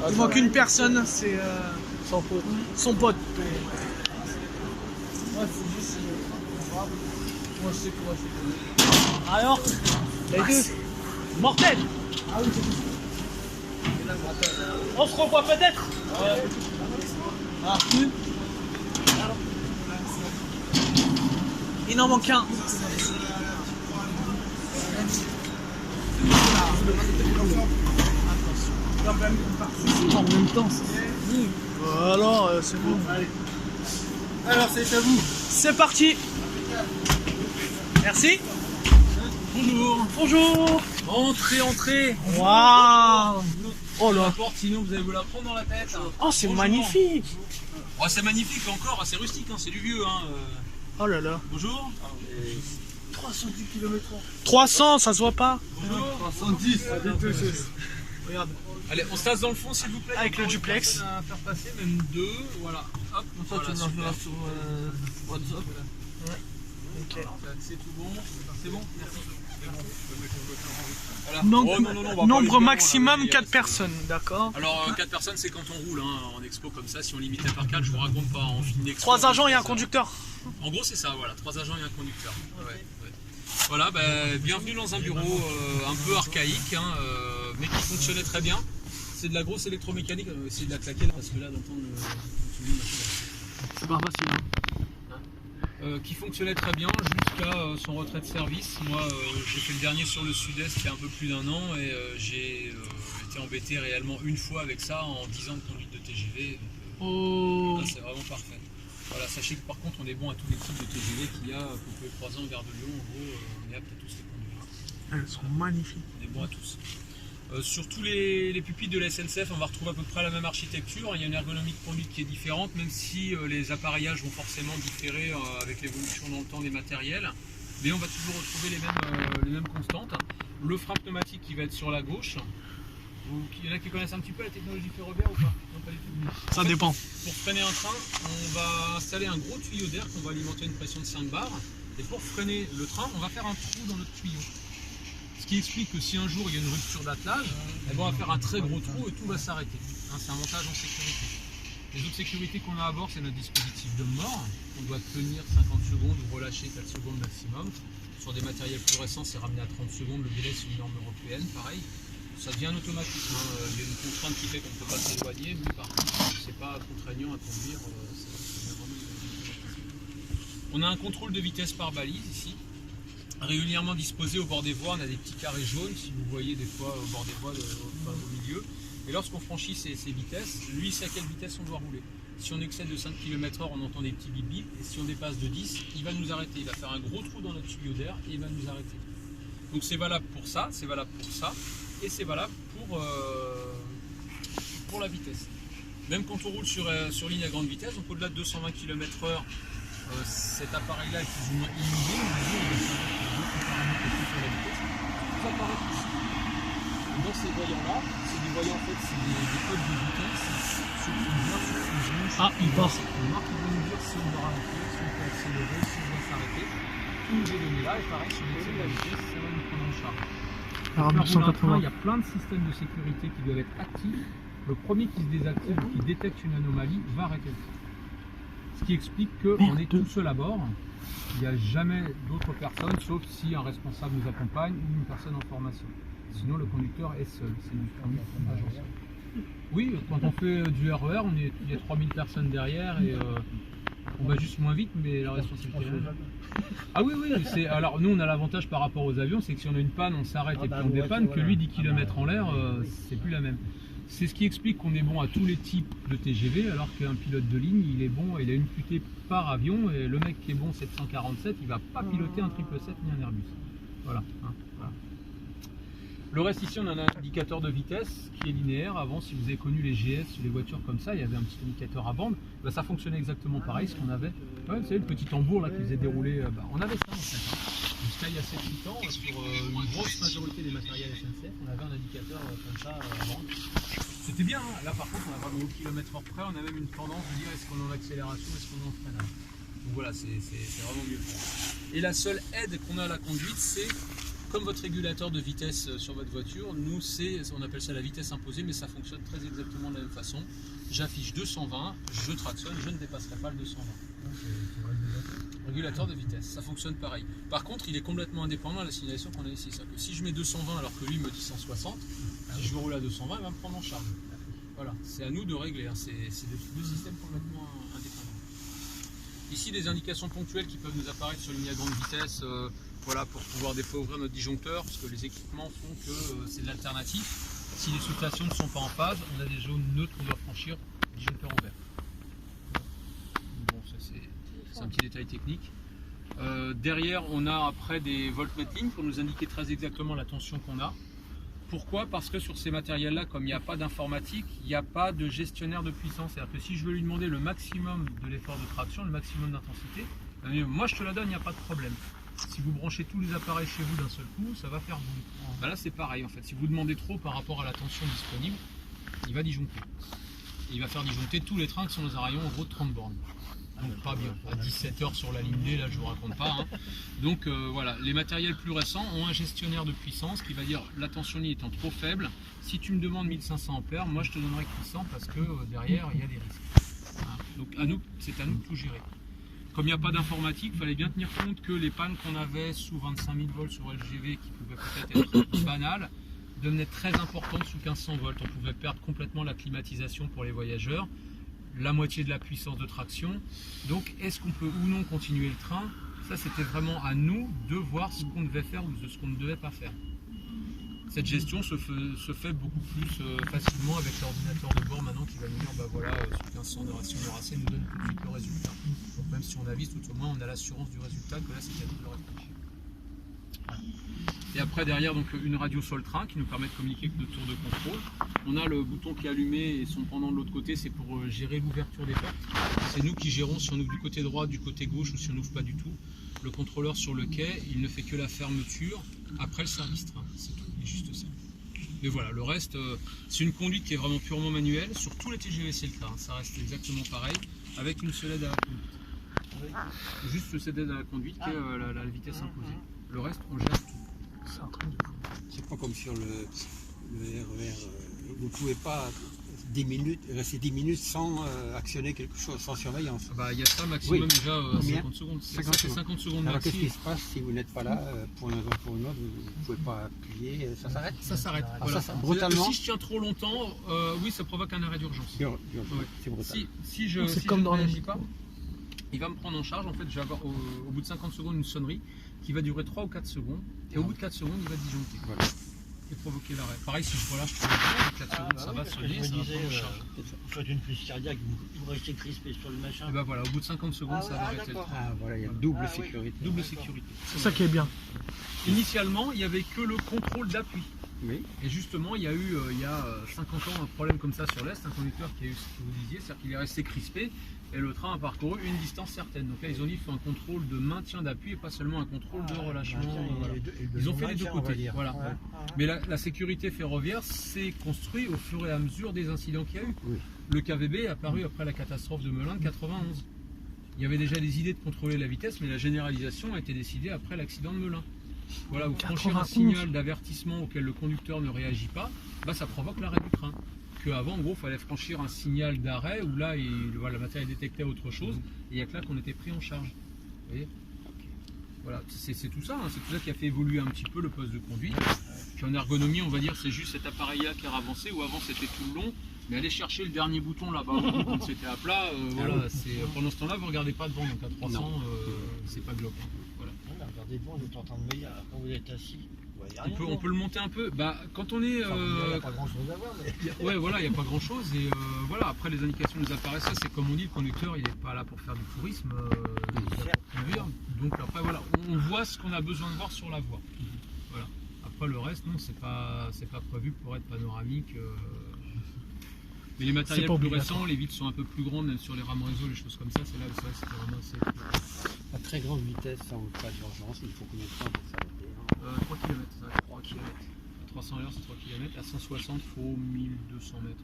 Il manque une personne, c'est Sans pote. son pote. Ouais, c'est juste. Moi, je sais quoi, c'est. Alors, les deux. Mortel. Ah oui, c'est ça. On se revoit peut-être. Ah. Il en manque un. En même temps, voilà, c'est bon. Alors c'est à vous. C'est parti. Merci. Bonjour. Bonjour. Entrez, entrez. Waouh. Oh La là. porte, sinon vous allez vous la prendre dans la tête. Oh, c'est Bonjour. magnifique. Oh, c'est magnifique encore, c'est rustique, hein, c'est du vieux. Hein. Oh là là. Bonjour. 310 km/h. 300, ça se voit pas. Bonjour. 310. Regarde. Allez, on se tasse dans le fond s'il vous plaît. Avec le Encore une duplex. personne à faire passer, même deux. Voilà. Hop. Voilà, super. sur WhatsApp. Ok. C'est tout bon. C'est bon. Merci. Voilà. Donc, Oh, non, non, non, on va pas aller nombre plus loin, maximum là, mais 4 c'est- personnes, d'accord. Alors 4 personnes c'est quand on roule hein, en expo comme ça, si on limitait par 4 je vous raconte pas, on finit une expo. 3 agents et un ça. conducteur. En gros c'est ça, voilà, 3 agents et un conducteur. Ouais. Voilà, bienvenue dans un bureau un peu archaïque, hein, mais qui fonctionnait très bien. C'est de la grosse électromécanique, on va essayer de la claquer là, parce que là d'entendre le... C'est pas facile. qui fonctionnait très bien jusqu'à son retrait de service. Moi j'ai fait le dernier sur le sud-est il y a un peu plus d'1 an et j'ai été embêté réellement une fois avec ça en 10 ans de conduite de TGV. Oh. Là, c'est vraiment parfait. Voilà, sachez que par contre on est bon à tous les types de TGV qu'il y a, qu'on peut croiser en gare de Lyon, en gros on est apte à tous les conduire. Elles sont magnifiques. On est bon à tous. Sur tous les pupitres de la SNCF, on va retrouver à peu près la même architecture. Il y a une ergonomie de conduite qui est différente, même si les appareillages vont forcément différer avec l'évolution dans le temps des matériels. Mais on va toujours retrouver les mêmes constantes. Le frein pneumatique qui va être sur la gauche. Il y en a qui connaissent un petit peu la technologie ferroviaire ou pas? Non, pas du tout. Ça dépend. Pour freiner un train, on va installer un gros tuyau d'air qu'on va alimenter à une pression de 5 bars. Et pour freiner le train, on va faire un trou dans notre tuyau. Ce qui explique que si un jour il y a une rupture d'attelage, on va faire un très gros trou et tout va s'arrêter. Hein, c'est un montage en sécurité. Les autres sécurités qu'on a à bord, c'est notre dispositif de mort. On doit tenir 50 secondes ou relâcher 4 secondes maximum. Sur des matériels plus récents, c'est ramené à 30 secondes. Le délai, c'est une norme européenne, pareil. Ça devient automatique. Hein. Il y a une contrainte qui fait qu'on ne peut pas s'éloigner, mais par contre, c'est pas contraignant à conduire. Ça devient vraiment automatique. On a un contrôle de vitesse par balise ici. Régulièrement disposé au bord des voies, on a des petits carrés jaunes, si vous voyez des fois au bord des voies au milieu. Et lorsqu'on franchit ces vitesses, lui sait à quelle vitesse on doit rouler. Si on excède de 5 km/h, on entend des petits bip bip, et si on dépasse de 10, il va nous arrêter. Il va faire un gros trou dans notre tuyau d'air et il va nous arrêter. Donc c'est valable pour ça, c'est valable pour ça, et c'est valable pour la vitesse. Même quand on roule sur ligne à grande vitesse, donc au-delà de 220 km/h, cet appareil-là est plus ou moins illuminé, on va dire, il va savoir qu'il y a d'autres paramètres sur la vitesse. Tout apparaît ici. Et dans ces voyants-là, c'est des voyants en fait, c'est des codes de vitesse. Ceux qui voient sur ces genoux, Ah, il part. on marque, il va nous dire si on doit ralentir, si on peut accélérer, si on doit s'arrêter. Tous les données-là, et pareil, si on excède la vitesse, ça va nous prendre en charge. Alors, Quand on roule un train, 180. il y a plein de systèmes de sécurité qui doivent être actifs. Le premier qui se désactive ou qui détecte une anomalie va arrêter le train. Ce qui explique qu'on est tout seul à bord. Il n'y a jamais d'autres personnes, sauf si un responsable nous accompagne ou une personne en formation. Sinon, le conducteur est seul. C'est une agence. Oui, quand on fait du RER, il y a 3000 personnes derrière et on va juste moins vite, mais la responsabilité est là. Ah oui, oui. Alors nous, on a l'avantage par rapport aux avions, c'est que si on a une panne, on s'arrête et puis on dépanne, que lui, 10 km en l'air, c'est plus la même. C'est ce qui explique qu'on est bon à tous les types de TGV, alors qu'un pilote de ligne, il est bon, il a une QT par avion, et le mec qui est bon 747, il va pas piloter un 777 ni un Airbus. Voilà. Hein, voilà. Le reste ici, on a un indicateur de vitesse qui est linéaire. Avant, si vous avez connu les GS, les voitures comme ça, il y avait un petit indicateur à bande. Ben, ça fonctionnait exactement pareil, ce qu'on avait. Ouais, vous savez, le petit tambour là qui faisait dérouler. On avait ça en fait. Jusqu'à il y a 7-8 ans, sur une grosse majorité des matériels SNCF, on avait un indicateur comme ça à bande. C'était bien, hein. Là par contre on a vraiment au kilomètre-heure près, on a même une tendance de dire est-ce qu'on est en accélération, est-ce qu'on est en freinage. Donc voilà, c'est vraiment mieux. Et la seule aide qu'on a à la conduite, c'est comme votre régulateur de vitesse sur votre voiture, nous on appelle ça la vitesse imposée, mais ça fonctionne très exactement de la même façon. J'affiche 220, je tractionne, je ne dépasserai pas le 220. Régulateur de vitesse, ça fonctionne pareil. Par contre, il est complètement indépendant de la signalisation qu'on a ici. C'est-à-dire que si je mets 220 alors que lui me dit 160, si je veux rouler à 220, il va me prendre en charge. Voilà, c'est à nous de régler, hein. C'est deux systèmes complètement indépendants. Ici, des indications ponctuelles qui peuvent nous apparaître sur ligne à grande vitesse, voilà, pour pouvoir des fois ouvrir notre disjoncteur, parce que les équipements font que c'est de l'alternatif. Si les sous-stations ne sont pas en phase, on a des zones neutres où on doit franchir, disjoncteur ouvert. Bon, ça c'est un petit détail technique. Derrière, on a après des voltmètres lignes pour nous indiquer très exactement la tension qu'on a. Pourquoi? Parce que sur ces matériels-là, comme il n'y a pas d'informatique, il n'y a pas de gestionnaire de puissance. C'est-à-dire que si je veux lui demander le maximum de l'effort de traction, le maximum d'intensité, moi je te la donne, il n'y a pas de problème. Si vous branchez tous les appareils chez vous d'un seul coup, ça va faire boum. Ben là c'est pareil en fait. Si vous demandez trop par rapport à la tension disponible, il va disjoncter. Et il va faire disjoncter tous les trains qui sont dans un rayon en gros de 30 bornes. Donc pas bien, à 17h sur la ligne D, là je vous raconte pas. Hein. Donc voilà, les matériels plus récents ont un gestionnaire de puissance qui va dire la tension ligne étant trop faible, si tu me demandes 1500 ampères, moi je te donnerai 400 parce que derrière il y a des risques. Voilà. Donc c'est à nous de tout gérer. Comme il n'y a pas d'informatique, il fallait bien tenir compte que les pannes qu'on avait sous 25 000 volts sur LGV, qui pouvaient peut-être être banales, devenaient très importantes sous 1500 volts. On pouvait perdre complètement la climatisation pour les voyageurs, la moitié de la puissance de traction. Donc est-ce qu'on peut ou non continuer le train? Ça c'était vraiment à nous de voir ce qu'on devait faire ou ce qu'on ne devait pas faire. Cette gestion se fait beaucoup plus facilement avec l'ordinateur de bord maintenant qui va nous dire bah voilà, sous 1500 de ration de racée nous donne tout de suite le résultat. Donc même si on avise, tout au moins on a l'assurance du résultat que là c'est à nous de le réfléchir. Et après derrière donc une radio sur le train qui nous permet de communiquer avec notre tour de contrôle. On a le bouton qui est allumé et son pendant de l'autre côté, c'est pour gérer l'ouverture des portes. C'est nous qui gérons si on ouvre du côté droit, du côté gauche ou si on n'ouvre pas du tout. Le contrôleur sur le quai, il ne fait que la fermeture après le service train. C'est tout, il est juste ça. Mais voilà, le reste, c'est une conduite qui est vraiment purement manuelle. Sur tous les TGV c'est le cas, hein. Ça reste exactement pareil, avec une seule aide à la conduite. Juste cette aide à la conduite qui est la vitesse imposée. Le reste, on gère tout. C'est un truc de fou. C'est pas comme sur le RER, vous ne pouvez pas rester 10 minutes sans actionner quelque chose, sans surveillance. Bah, il y a ça maximum Oui. déjà Combien 50 secondes. 50 C'est 50 secondes Alors qu'est-ce qui maxi. se passe si vous n'êtes pas là pour une raison ou pour une autre, vous ne pouvez pas appuyer, ça s'arrête? Ça s'arrête. Ah, Voilà. ça, brutalement. Si je tiens trop longtemps, oui, ça provoque un arrêt d'urgence. C'est brutal. Si je C'est si comme je dans ne les réagis pas, il va me prendre en charge. En fait, je vais avoir au bout de 50 secondes une sonnerie qui va durer 3 ou 4 secondes. Et au bout de 4 secondes, il va disjoncter. Voilà. Et provoquer l'arrêt. Pareil, si je relâche trop longtemps, 4 secondes, ça va sonner, Je me ça va disais, prendre en charge. vous faites une crise cardiaque, vous restez crispé sur le machin. Et ben voilà, au bout de 50 secondes, ça va arrêter le train. Ah voilà, il y a double Ah, oui. sécurité. Double sécurité. C'est ça qui est bien. Initialement, il n'y avait que le contrôle d'appui. Oui. Et justement, il y a eu, il y a 50 ans, un problème comme ça sur l'Est, un conducteur qui a eu ce que vous disiez, c'est-à-dire qu'il est resté crispé et le train a parcouru une distance certaine. Donc là, ils ont dit qu'il faut un contrôle de maintien d'appui et pas seulement un contrôle de relâchement. Voilà. Ils ont fait les deux côtés. Voilà. Mais la sécurité ferroviaire s'est construite au fur et à mesure des incidents qu'il y a eu. Oui. Le KVB est apparu après la catastrophe de Melun de 91. Il y avait déjà des idées de contrôler la vitesse, mais la généralisation a été décidée après l'accident de Melun. Voilà, vous franchez un 91. signal d'avertissement auquel le conducteur ne réagit pas, bah, ça provoque l'arrêt du train. Qu'avant, en gros, il fallait franchir un signal d'arrêt où là, voilà, le matériel détectait autre chose, et il n'y a que là qu'on était pris en charge. Vous voyez, voilà, c'est tout ça, hein, c'est tout ça qui a fait évoluer un petit peu le poste de conduite. Puis en ergonomie, on va dire, c'est juste cet appareil-là qui a avancé, où avant c'était tout le long, mais aller chercher le dernier bouton là-bas, quand c'était à plat, voilà, pendant ce temps-là, vous ne regardez pas devant, donc à 300, c'est pas glauque. Hein, voilà. Regardez devant, vous êtes en train de meilleur quand vous êtes assis. On peut le monter un peu. Bah, quand on est. Il n'y a pas grand chose à voir, mais. Ouais, voilà, il n'y a pas grand chose. Et voilà, après les indications nous apparaissent. C'est comme on dit, le conducteur, il n'est pas là pour faire du tourisme, il est là pour conduire. Donc après, voilà, on voit ce qu'on a besoin de voir sur la voie. Voilà. Après, le reste, non, c'est pas prévu pour être panoramique. Mais les matériels plus récents, les vitres sont un peu plus grandes, même sur les rames réseau, les choses comme ça, c'est là où c'est vrai que c'était vraiment assez. À très grande vitesse, sans pas d'urgence, il faut combien de temps pour s'arrêter? 3 km, ça va, 3 km. À 300 heures, c'est 3 km. À 160, il faut 1200 mètres.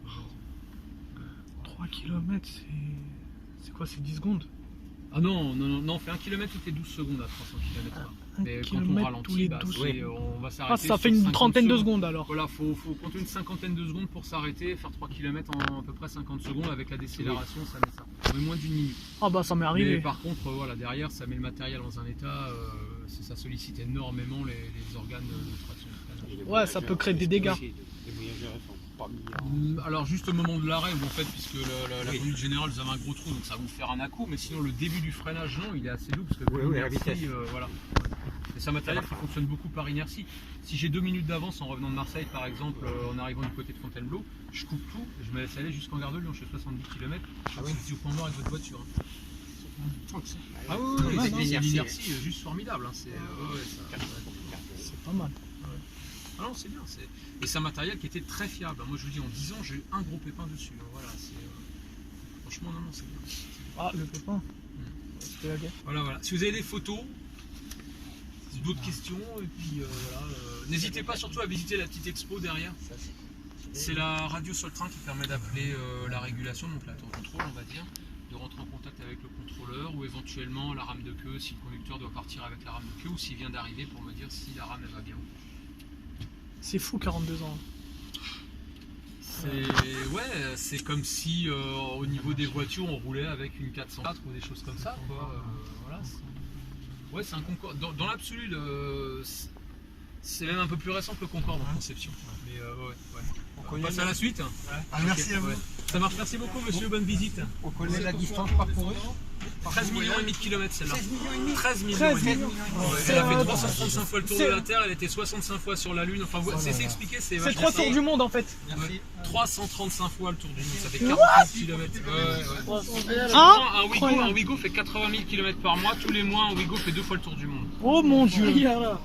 3 km, c'est quoi? C'est 10 secondes? Ah non, on fait 1 km toutes les 12 secondes à 300 km/h. Mais quand on kilomètre ralentit, tous les bah, 12. on va Ah, s'arrêter. ça fait sur une 50 trentaine de secondes alors. Voilà, faut compter une cinquantaine de secondes pour s'arrêter, faire 3 km en à peu près 50 secondes. Avec la décélération, ça met ça. Ça met moins d'une minute. Ah bah ça m'est Mais arrivé. par contre, voilà, derrière, ça met le matériel dans un état, ça sollicite énormément les organes de traction. Ouais, ça peut créer des dégâts. Les voyageurs sont pas mis en... Alors juste au moment de l'arrêt, où en fait, puisque la conduite générale, vous avez un gros trou, donc ça va vous faire un à-coup, mais sinon le début du freinage, non, il est assez doux, parce que Oui, la vitesse. voilà. Et c'est un matériel qui fonctionne beaucoup par inertie. Si j'ai 2 minutes d'avance en revenant de Marseille, par exemple, en arrivant du côté de Fontainebleau, je coupe tout, je me laisse aller jusqu'en Gare de Lyon, je fais 70 km, je au point mort avec votre voiture. Hein. Ah oui, c'est l'inertie juste formidable. Hein. C'est pas mal. Ah non, c'est bien. Et c'est un matériel qui était très fiable. Moi, je vous dis, en 10 ans, j'ai eu un gros pépin dessus. Voilà, franchement, non, c'est bien. Ah, le pépin. C'était la guerre. Voilà. Si vous avez des photos, d'autres questions, et puis voilà. N'hésitez pas surtout à visiter la petite expo derrière. C'est la radio sur le train qui permet d'appeler la régulation, donc la tour de contrôle, on va dire, de rentrer en contact avec le contrôleur ou éventuellement la rame de queue si le conducteur doit partir avec la rame de queue ou s'il vient d'arriver pour me dire si la rame elle va bien. C'est fou, 42 ans. C'est comme si au niveau des voitures on roulait avec une 404 ou des choses comme ça, quoi. Voilà. Ouais, c'est un Concorde. Dans l'absolu, c'est même un peu plus récent que le Concorde en conception. Mais On passe à la suite. Merci à vous. Ça marche, merci beaucoup monsieur, bonne visite. On connaît la distance parcourue. 13 millions et demi de kilomètres celle-là. 13 millions et demi. 13 millions. Elle a fait 335 fois le tour de la Terre, elle était 65 fois sur la Lune. Enfin, c'est expliqué, c'est C'est 3 tours du monde en fait. 335 fois le tour du monde, ça fait 40 km. Un Ouigo fait 80 000 km par mois, tous les mois un Ouigo fait 2 fois le tour du monde. Oh mon dieu.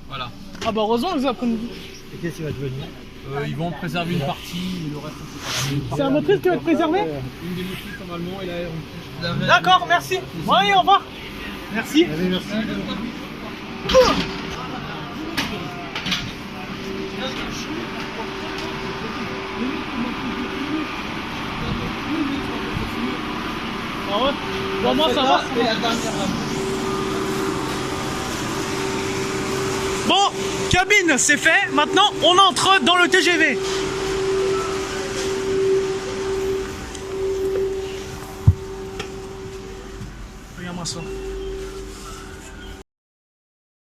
Voilà. Ah bah heureusement ils apprennent. Et qu'est-ce qui va devenir? Ils vont en préserver une partie, mais le reste on sait pas. C'est un motrice qui va être préservé? Une des motrices normalement et l'air. D'accord, merci. Bon allez, au revoir. Merci. Allez, merci. Ah ouais. Bon, moi ça va. Bon, cabine, c'est fait. Maintenant, on entre dans le TGV.